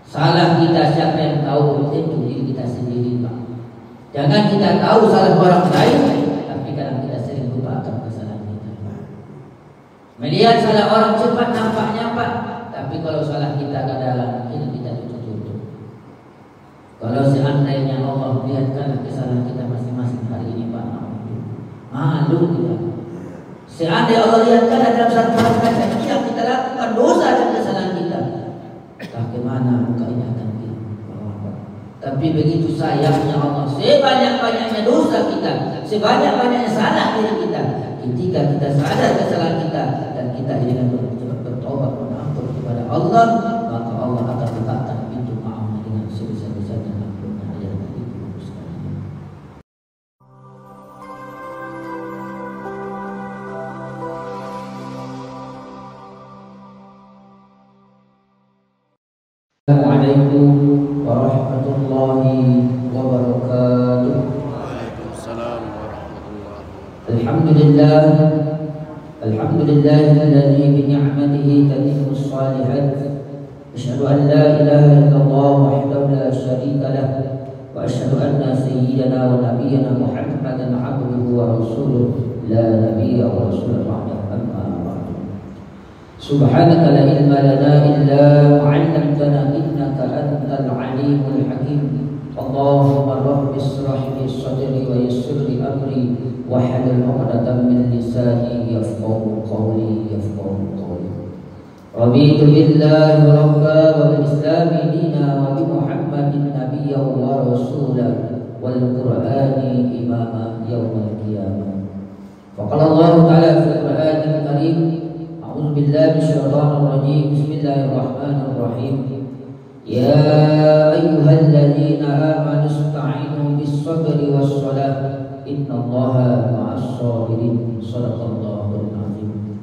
Salah kita siapa yang tahu? Itu diri kita sendiri, Pak. Jangan kita tahu salah orang lain, tapi kadang kita sering lupa akan kesalahan kita. Melihat salah orang cepat nampaknya, Pak, tapi kalau salah kita kadang ini kita tutup. Kalau seandainya Allah lihatkan kesalahan kita masing-masing hari ini, Pak, malu kita. Seandainya Allah lihatkan dalam satu kaca yang kita lakukan dosa dan kesalahan kita, bagaimana muka ini akan kita? Tapi begitu sayangnya Allah, sebanyak-banyaknya dosa kita, sebanyak-banyaknya salah diri kita, ketika kita sadar kesalahan kita dan kita ingin bertobat mengampun kepada Allah, maka Allah akan letakkan pintu maafnya dengan sebesar-besarnya ampunnya ayat itu sekalian. Assalamualaikum warahmatullahi wabarakatuh. Waalaikumsalam warahmatullahi wabarakatuh. Alhamdulillahilladzi bi ni'matihi tatimmu shalihat. Asyhadu an la ilaha illallah wahdahu la syarika lah wa asyhadu anna sayyidana wa nabiyyana Muhammadan 'abduhu wa rasuluh la nabiyya wa rasul ba'da. Amma ba'du. Subhanaka la ilma lana illa ma 'allamtana innaka antal 'alimul hakim. Allahumma rabbi ishrah li sadri wa yassir li amri wahlul 'uqdatam min lisani yafqahu qawli. Raditu billahi rabba wa bil islami dina wa bi Muhammadin nabiyya wa rasula wal qur'ani imama yaumil qiyamah. Faqala Allah ta'ala fil Qur'anil Karim, a'udzu billahi minasyaitonir rajim. Bismillahirrahmanirrahim. Ya ayyuhalladzina amanu ista'inu bis-sabri was-salah innallaha ma'as-sabirin. Shadaqallahul azim.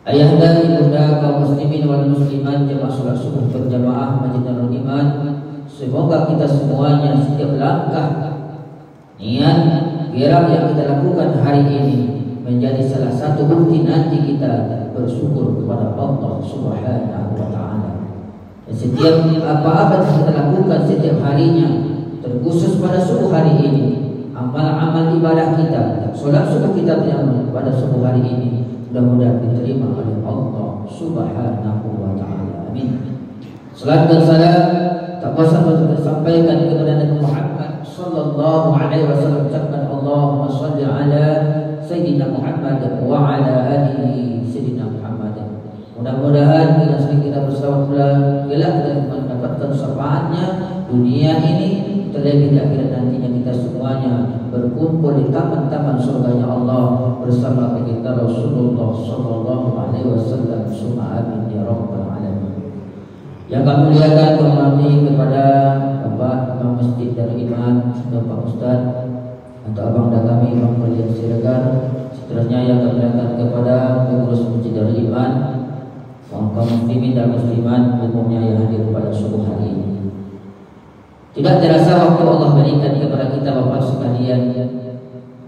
Ayahanda, ibunda, kaum muslimin wal muslimat, jemaah salat subuh berjamaah Masjid Darul Iman, semoga kita semuanya setiap langkah niat gerak yang kita lakukan hari ini menjadi salah satu bukti nanti kita bersyukur kepada Allah Subhanahu wa taala. Setiap apa-apa yang kita lakukan setiap harinya, terkhusus pada subuh hari ini, amal-amal ibadah kita, solat subuh kita pada subuh hari ini, mudah-mudahan diterima oleh Allah Subhanahu wa taala. Amin. Salat dan salam tak bosan untuk disampaikan kepada Nabi Muhammad sallallahu alaihi wasallam. Ucapkan Allahumma shalli ala sayyidina Muhammad wa ala alihi sayyidina Muhammad. Mudah-mudahan dengan sering kita berselawat pula kelak kita mendapatkan syafaatnya dunia ini, terlebih di akhirat nantinya kita semuanya berkumpul di taman-taman surganya Allah bersama baginda Rasulullah sallallahu alaihi wasallam. Summa amin ya rabbal alamin. Yang kami muliakan, hormati kepada Bapak Imam Masjid Darul Iman, Bapak Ustaz atau Abang dan kami Imam Kalian Siregar, seterusnya yang kami muliakan kepada pengurus Masjid Darul Iman, kaum muslimin dan muslimat umumnya yang hadir pada subuh hari ini. Tidak terasa waktu Allah berikan kepada kita Bapak sekalian.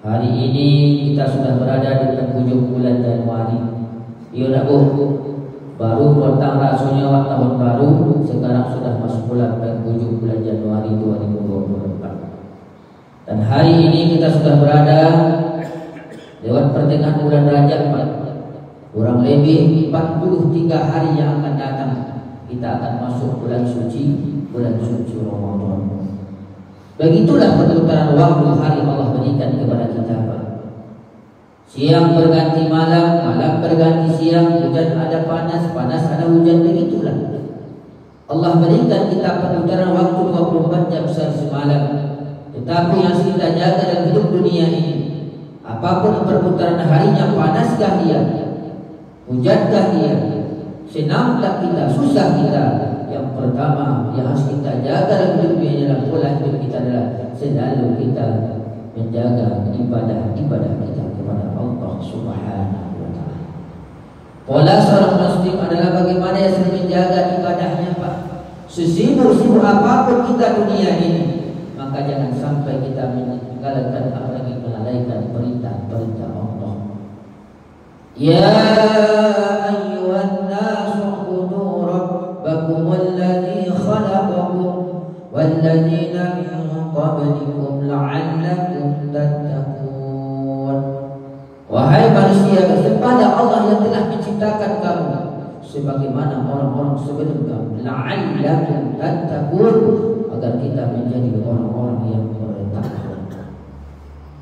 Hari ini kita sudah berada di penghujung bulan Januari. Ya baru datang rasanya tahun baru, sekarang sudah masuk bulan penghujung bulan Januari 2024. Dan hari ini kita sudah berada lewat pertengahan bulan Rajab, Pak. Kurang lebih 43 hari yang akan datang kita akan masuk bulan suci Ramadan. Begitulah perputaran waktu hari Allah berikan kepada kita, Pak. Siang berganti malam, malam berganti siang, hujan ada panas, panas ada hujan. Begitulah Allah berikan kita perputaran waktu 24 jam semalam. Tetapi yang kita jaga dalam hidup dunia ini, apapun perputaran harinya, panaskah dia, hujankah dia, senangkah kita, susah kita, yang pertama yang harus kita jaga dalam hidup dunia adalah pola hidup kita adalah selalu kita menjaga ibadah kita kepada Allah Subhanahu wa taala. Pola seorang muslim adalah bagaimana dia selalu menjaga ibadahnya, Pak. Sesibuk-sibuk apapun kita dunia ini, maka jangan sampai kita meninggalkan apalagi melalaikan perintah-perintah Allah. Ya ayyuhan nasu ubudu rabbakumul ladzi khalaq walladzina min qablikum la'allakum tattaqun. Wahai manusia, kepada Allah yang telah menciptakan kamu sebagaimana orang-orang sebelum kamu, la'allakum tattaqun, agar kita menjadi orang-orang yang bertakwa.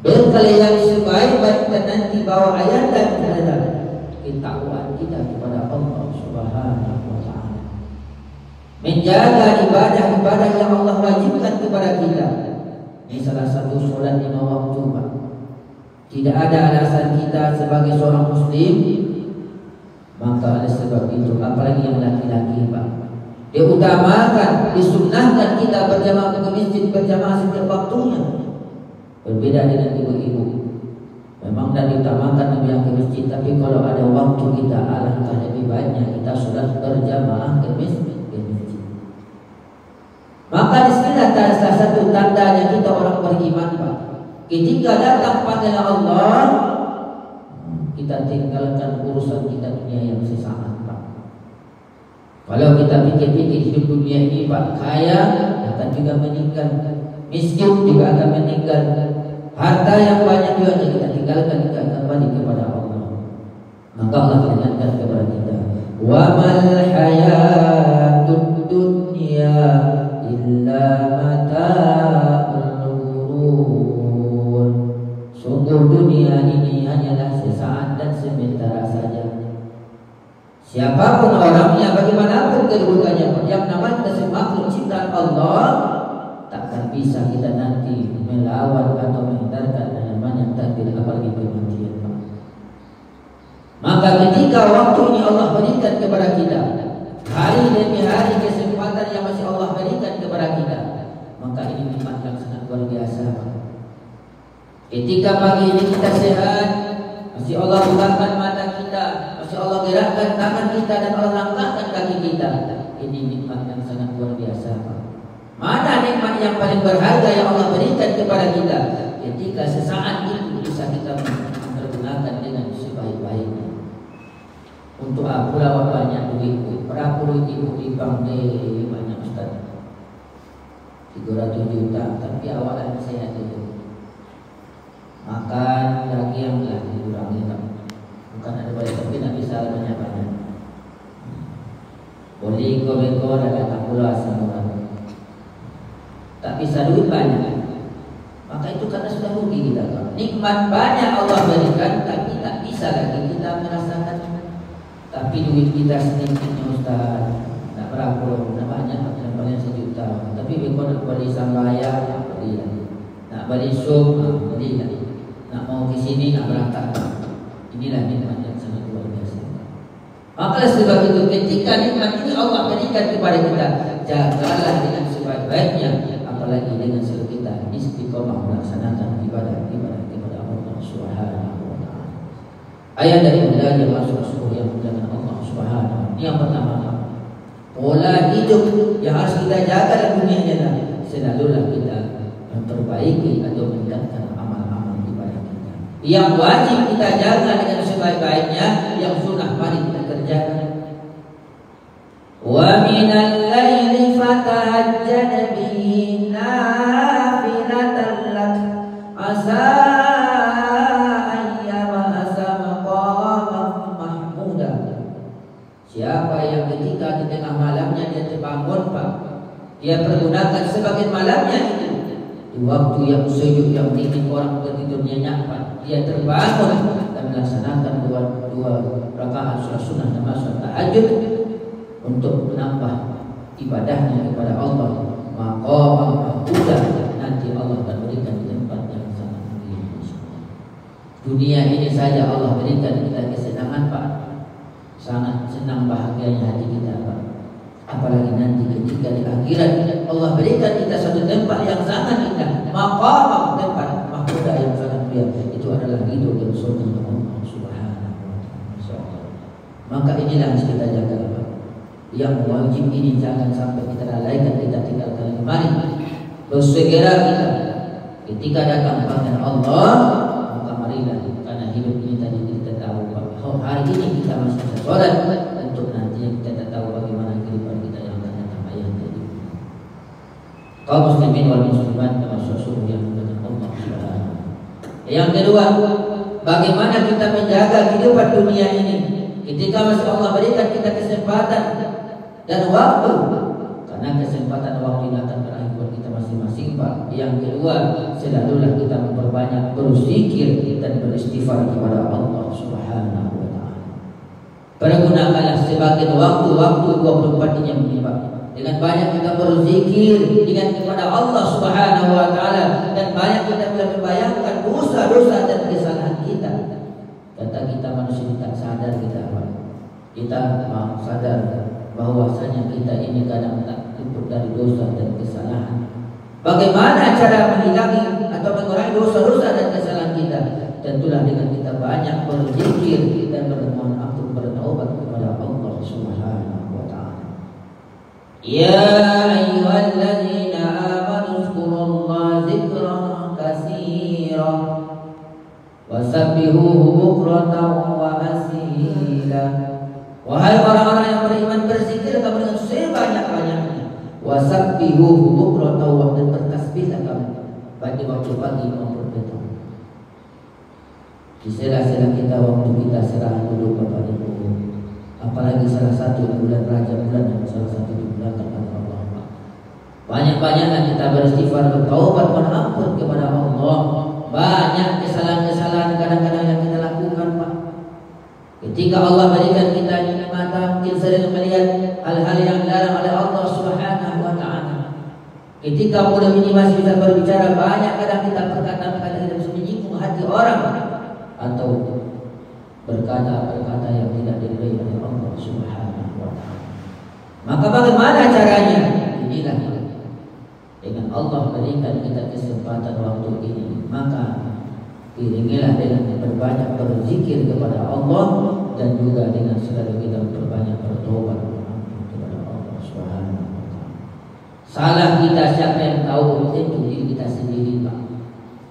Bekal yang sebaik-baik dan nanti bawa ayat dan adalah ketakwaan kita kepada Allah Subhanahu wa taala. Menjaga ibadah-ibadah yang Allah wajibkan kepada kita. Ini salah satu solat 5 waktu, Pak. Tidak ada alasan kita sebagai seorang muslim, maka oleh sebab itu, apalagi yang laki-laki, Pak, diutamakan, disunnahkan kita berjamaah ke masjid, berjamaah setiap waktunya. Berbeda dengan ibu-ibu, memang dah diutamakan yang ke masjid, tapi kalau ada waktu kita, alangkah lebih baiknya kita sudah berjamaah ke masjid. Maka disinilah salah satu tandanya kita orang beriman, Pak. Ketika datang panggilan Allah, kita tinggalkan urusan kita dunia yang sesaat, Pak. Kalau kita pikir-pikir hidup dunia ini, Pak, kaya akan juga meninggal, miskin juga akan meninggal, harta yang banyak juga kita tinggalkan, kita akan kembali kepada Allah. Maka Allah ingatkan kepada kita, wa mal hayatud dunya illa mata'ul ghurur. Sungguh dunia ini hanyalah sesaat dan sementara saja. Siapapun orangnya, bagaimanapun kedudukannya, yang namanya makhluk ciptaan Allah, takkan bisa kita nanti melawan atau menghindarkan namanya takdir, apalagi kematian. Maka ketika waktu ini Allah berikan kepada kita, hari demi hari kesempatan yang masih Allah berikan kepada kita, maka ini nikmat yang sangat luar biasa. Ketika pagi ini kita sehat, masih Allah bukakan mata kita, masih Allah gerakkan tangan kita, dan Allah langkahkan kaki kita, ini nikmat yang sangat luar biasa. Mana nikmat yang paling berharga yang Allah berikan kepada kita? Ketika sesaat itu bisa kita mempergunakan dengan sebaik-baiknya. Untuk pula banyak duit, berapa ibu di bank banyak, Ustaz, 300 juta, tapi awalan sehat itu. Makan daging lah dikurangi, bukan ada banyak, tapi tak bisa banyak-banyak. Boleh beko dan tak pula semua, tak bisa duit banyak. Maka itu karena sudah rugi kita. Nikmat banyak Allah berikan, tapi tak bisa lagi kita merasakan. Tapi duit kita sedikitnya, Ustaz, tak berapa, tak banyak, paling 1 juta. Tapi beko nak beli sambaya, nak beli lagi, nak beli sup, nak beli lagi, nak mau ke sini, nak berangkat. Inilah nikmat yang sangat luar biasa. Maka sebab itu, ketika nikmat ini Allah berikan kepada kita, jagalah dengan sebaik-baiknya, apalagi dengan seluruh kita istiqomah melaksanakan ibadah kepada Allah Subhanahu wa taala. Ayat dari Allah yang masuk yang dengan Allah Subhanahu. Yang pertama, pola hidup yang harus kita jaga dalam dunia ini, selalulah kita memperbaiki atau meningkatkan amal-amal ibadah kita. Yang wajib kita jaga dengan sebaik-baiknya, yang sunnah mari kita kerjakan. Wa minal laili fatahajjad bihi nafilatan lak asa siapa yang ketika di tengah malamnya dia terbangun, Pak, dia pergunakan sebagian malamnya itu di waktu yang sejuk, yang dingin, orang bertidur nyenyak, Pak, dia terbangun dan melaksanakan dua rakaat salat sunnah termasuk tahajud untuk menambah ibadahnya kepada Allah. Maqam mahmudah, nanti Allah akan berikan di tempat yang sangat tinggi. Dunia ini saja Allah berikan kita kesenangan, Pak, sangat senang bahagianya hati kita, Pak. Apalagi nanti ketika di akhirat Allah berikan kita satu tempat yang sangat indah, maqam, tempat mahmudah yang sangat mulia. Itu adalah hidup yang surga Allah Subhanahu wa taala. Maka inilah yang kita jaga, Pak. Yang wajib ini jangan sampai kita lalaikan, kita tinggalkan. Mari bersegera kita ketika datang panggilan Allah, maka marilah, karena hidup ini tadi kita tahu, Pak, hari ini kita masih sholat, untuk nanti kita tak tahu bagaimana kehidupan kita yang akan datang ayat tadi. kaum muslimin wal muslimat termasuk suruh yang dengan Allah Subhanahu. Yang kedua, bagaimana kita menjaga kehidupan dunia ini ketika masih Allah berikan kita kesempatan dan waktu, karena kesempatan waktu ini akan berakhir buat kita masing-masing, Pak. Yang kedua, selalulah kita memperbanyak berzikir dan beristighfar kepada Allah Subhanahu wa taala. Pergunakanlah sebagian waktu-waktu 24 jam ini, Pak, dengan banyak kita berzikir dengan kepada Allah Subhanahu wa taala, dan banyak kita membayangkan dosa-dosa dan kesalahan kita. Kata kita manusia tak sadar kita, Pak. Kita sadar bahwasanya kita ini kadang tak luput dari dosa dan kesalahan. Bagaimana cara menghilangi atau mengurangi dosa-dosa dan kesalahan kita? Tentulah dengan kita banyak berzikir dan bermohon ampun, bertaubat kepada Allah Subhanahu wa taala. Ya ayyuhalladzina amanu dzkurullaha dzikran katsiran wasabbihuhu bukratan wa asila. Wahai orang-orang yang beriman, berzikir kamu dengan sebanyak-banyaknya. Wasabbihuhu bukratan wa, dan bertasbihlah kamu pada waktu pagi maupun petang. Di sela-sela kita waktu kita serah duduk Bapak Ibu, apalagi salah satu bulan Rajab, bulan yang salah satu bulan terkata Allah. Banyak-banyaklah kita beristighfar, bertaubat, berampun kepada Allah. Banyak kesalahan-kesalahan kadang-kadang yang kita lakukan, Pak. Ketika Allah berikan kita ini mata, mungkin sering melihat hal-hal yang dilarang oleh Allah Subhanahu wa taala. Ketika mudah ini masih bisa berbicara, banyak kadang kita perkataan yang bisa menyinggung hati orang, atau berkata-kata yang tidak diridhai oleh Allah Subhanahu wa taala. Maka bagaimana caranya? Inilah dengan Allah berikan kita kesempatan waktu ini, maka iringilah dengan berbanyak berzikir kepada Allah, dan juga dengan selalu kita berbanyak bertobat kepada Allah Subhanahu wa taala. Salah kita siapa yang tahu? Itu diri kita sendiri, Pak.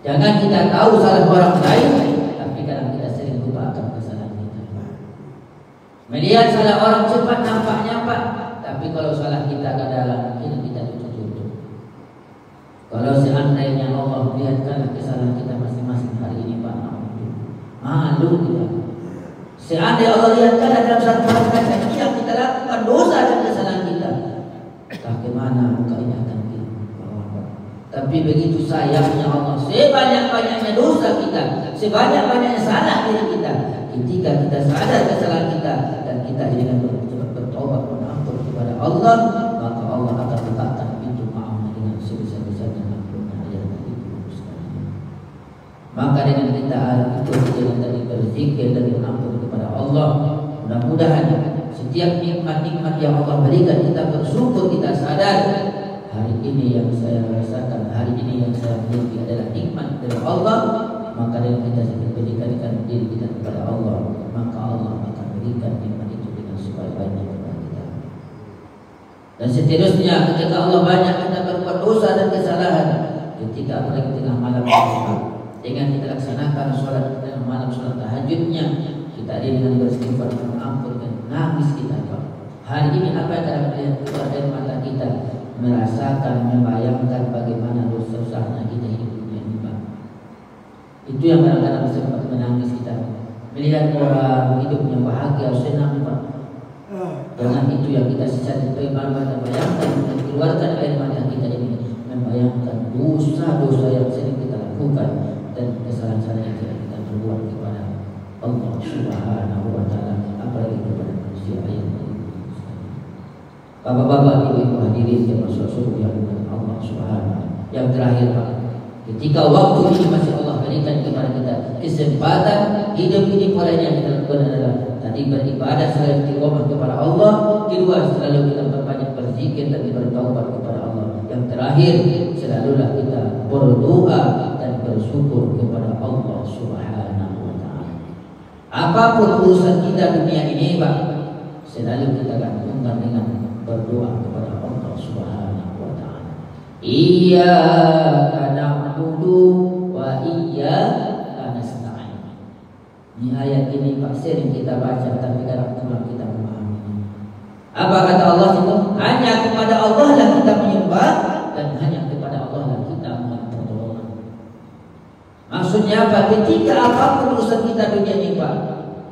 Jangan kita tahu salah orang lain, tapi kadang kita sering lupa akan kesalahan kita. Melihat salah orang cepat nampaknya, Pak, tapi kalau salah kita kadang ini kita tutup-tutup. Kalau seandainya Allah melihatkan kesalahan kita masing-masing hari ini, Pak, malu kita. Seandainya Allah lihatkan dalam satu hari yang kita lakukan dosa dan kesalahan kita, bagaimana muka ini akan kita? Tapi begitu sayangnya Allah, sebanyak-banyaknya dosa kita, sebanyak-banyaknya salah diri kita, ketika kita sadar kesalahan kita dan kita dengan bertobat menampur kepada Allah, maka Allah akan letakkan pintu maafnya dengan sebesar-besarnya ampunnya yang itu sekalian. Maka dengan kita itu dengan tadi berzikir dan menampur kepada Allah, mudah-mudahan setiap nikmat-nikmat yang Allah berikan kita bersyukur, kita sadar hari ini yang saya rasakan, hari ini yang saya miliki adalah nikmat dari Allah. Maka dengan kita berikan diri kita kepada Allah, maka Allah akan berikan nikmat itu dengan sebaik-baiknya kepada kita. Dan seterusnya, ketika Allah banyak kita berbuat dosa dan kesalahan, ketika apalagi tengah malam dengan kita laksanakan sholat tengah malam, sholat tahajudnya, kita dengan beristighfar, mengampun dan nangis kita, Pak. Hari ini apa yang akan melihat keluar dari mata kita, merasakan, membayangkan bagaimana dosa-dosanya kita hidup dunia ini, Pak. Itu yang kadang-kadang sempat menangis kita, melihat orang hidupnya bahagia, senang, Pak. Dengan itu yang kita secara bagaimana bayangkan, keluarkan air mata kita ini, membayangkan dosa-dosa yang sering kita lakukan dan kesalahan-kesalahan yang tidak kita perbuat kepada Allah Subhanahu wa taala, apalagi kepada manusia yang Bapak-bapak, ibu-ibu hadirin yang masuk surga dengan Allah Subhanahu. Yang terakhir, Pak, ketika waktu ini masih Allah berikan kepada kita kesempatan hidup ini, pola yang kita lakukan adalah tadi beribadah selalu istiqomah kepada Allah, kedua selalu kita berbanyak berzikir dan bertaubat kepada Allah, yang terakhir selalulah kita berdoa dan bersyukur kepada Allah Subhanahu wa taala. Apapun urusan kita dunia ini, Pak, selalu kita gantungkan dengan berdoa kepada Allah Subhanahu wa taala. Iyyaka na'budu wa iyyaka nasta'in. Ini ayat ini Pak sering kita baca, tapi kadang-kadang kita memahami. Apa kata Allah itu? Hanya kepada Allah lah kita menyembah. taubat dan hanya kepada Allah lah kita mohon pertolongan. Maksudnya apa? Ketika apapun urusan kita dunia ini Pak,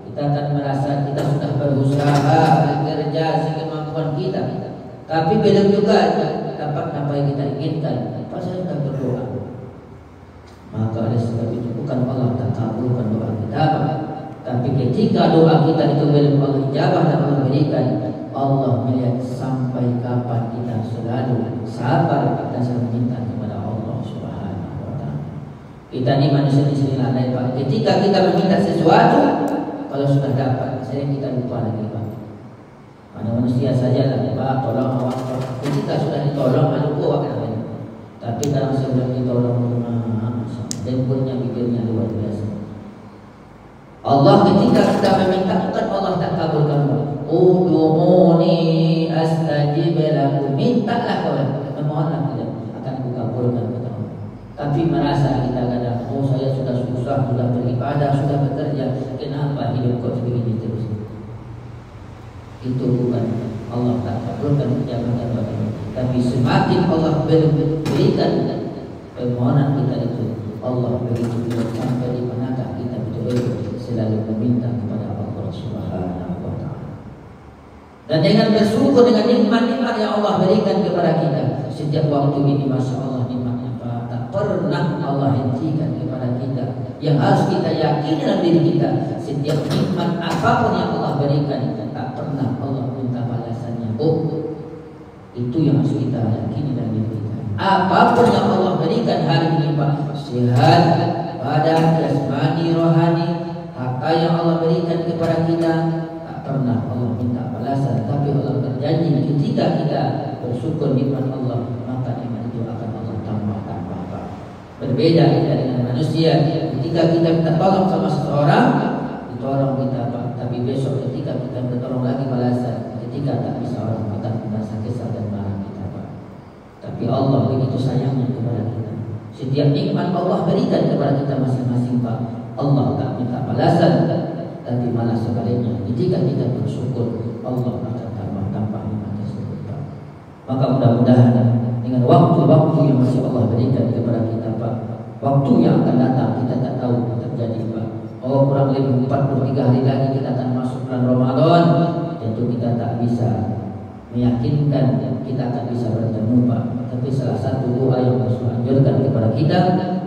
kita akan merasa kita sudah berusaha bekerja sekemampuan kita, tapi belum juga dapat apa yang kita inginkan. Apa saya sudah berdoa? Maka oleh sebab itu bukan Allah tak kabulkan doa kita, tapi ketika doa kita itu belum Allah ijabah dan Allah berikan, Allah melihat sampai kapan kita selalu sabar dan selalu minta kepada Allah Subhanahu wa Ta'ala. Kita ini manusia di sini lalai Pak. Ketika kita meminta sesuatu, kalau sudah dapat, sering kita lupa lagi Pak. Mana manusia saja lah Pak, tolong awak. Ketika sudah ditolong, lupa awak namanya. Tapi kalau sudah ditolong, handphonenya bibirnya luar biasa. Allah ketika kita meminta bukan Allah tak kabulkan. Ud'uni astajib lakum. Mintalah kau, memohonlah tidak akan kukabulkan kata Allah. Tapi merasa kita kadang, oh saya sudah susah, sudah beribadah, sudah bekerja, kenapa hidup kok begini terus? Itu bukan Allah tak kabulkan jabatan doa. Tapi semakin Allah berikan permohonan kita itu, Allah begitu sampai di manakah kita betul-betul selalu meminta kepada Allah Subhanahu wa Ta'ala. Dan dengan bersyukur dengan nikmat-nikmat yang Allah berikan kepada kita setiap waktu ini, masya Allah nikmatnya Pak, tak pernah Allah hentikan kepada kita. Yang harus kita yakini dalam diri kita, setiap nikmat apapun yang Allah berikan tak pernah Allah minta balasannya. Itu yang harus kita yakini dalam diri kita. Apapun yang Allah berikan hari ini Pak, sehat, badan, jasmani, rohani, harta yang Allah berikan kepada kita, tak pernah Allah minta balasan. Tapi Allah berjanji ketika kita bersyukur nikmat Allah, maka nikmat itu akan Allah tambah-tambah Pak. Berbeda kita dengan manusia. Ketika kita minta tolong sama seseorang, ditolong kita Pak, tapi besok ketika kita minta tolong lagi balasan, ketika tak bisa orang akan merasa kesal dan marah kita Pak. Tapi Allah begitu sayangnya kepada kita. Setiap nikmat Allah berikan kepada kita masing-masing Pak, Allah tak minta balasan, tapi malah sebaliknya ketika kita bersyukur, Allah akan tambah-tambah nikmat tersebut Pak. Maka mudah-mudahan dengan waktu-waktu yang masih Allah berikan kepada kita Pak, waktu yang akan datang kita tak tahu terjadi Pak. Oh kurang lebih 43 hari lagi kita akan masuk bulan Ramadan. Tentu kita tak bisa meyakinkan kita akan bisa bertemu Pak. Tapi salah satu doa yang Rasul anjurkan kepada kita,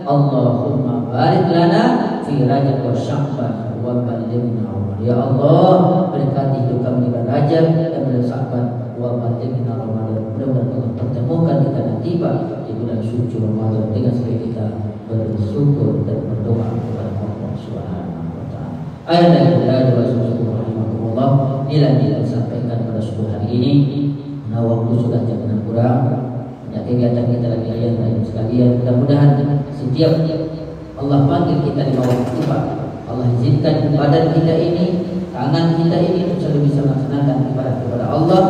Allahumma barik lana fi Rajab wa Sya'ban wa ballighna Ramadan. Ya Allah, berkati hidup kami di Rajab dan bulan Sya'ban wa ballighna Ramadan. Mudah-mudahan Allah pertemukan kita nanti Pak di bulan suci Ramadan dengan supaya kita bersyukur dan berdoa kepada Allah Subhanahu wa Ta'ala. Ayat dari Rasulullah rahimahullah nilai-nilai disampaikan pada subuh hari ini. Nah, waktu sudah jam 6 kurang. Kegiatan kita lagi ayat lain sekalian. Mudah-mudahan setiap Allah panggil kita di bawah itu Pak, Allah izinkan badan kita ini, tangan kita ini selalu bisa melaksanakan ibadah kepada Allah.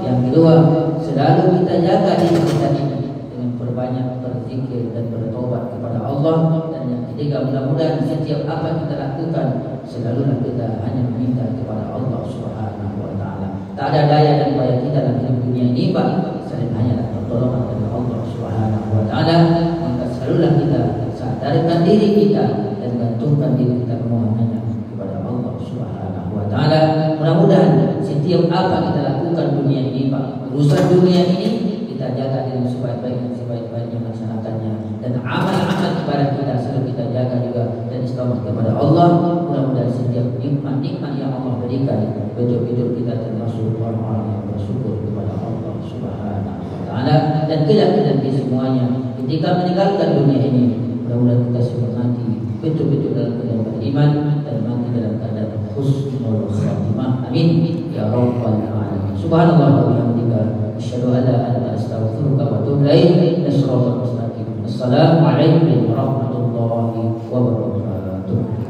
Yang kedua, selalu kita jaga diri kita ini dengan berbanyak berzikir dan bertobat kepada Allah. Dan yang ketiga, mudah-mudahan setiap apa kita lakukan selalulah kita hanya meminta kepada Allah Subhanahu wa Ta'ala. Tak ada daya dan upaya kita dalam hidup dunia ini Pak, selain hanya pertolongan dari Allah Subhanahu wa Ta'ala. Maka selalulah kita sadarkan diri kita dan gantungkan diri kita memohon hanya kepada Allah Subhanahu wa Ta'ala. Mudah-mudahan setiap apa kita lakukan dunia ini Pak, urusan dunia ini kita jaga diri sebaik-baiknya melaksanakannya, dan amal-amal ibadah kita selalu kita jaga juga dan istiqamah kepada Allah. Mudah-mudahan setiap nikmat-nikmat yang Allah berikan betul-betul kita termasuk orang-orang yang bersyukur kepada Allah Subhanahu wa Ta'ala. Dan kelak nanti semuanya ketika meninggalkan dunia ini, mudah-mudahan kita semua mati betul-betul dalam keadaan beriman dan mati dalam keadaan husnul khatimah. Amin ya rabbal alamin. Subhanallah wa bihamdika, asyhadu an la ilaha illa anta, astaghfiruka wa atubu ilaik. Assalamualaikum warahmatullahi wabarakatuh.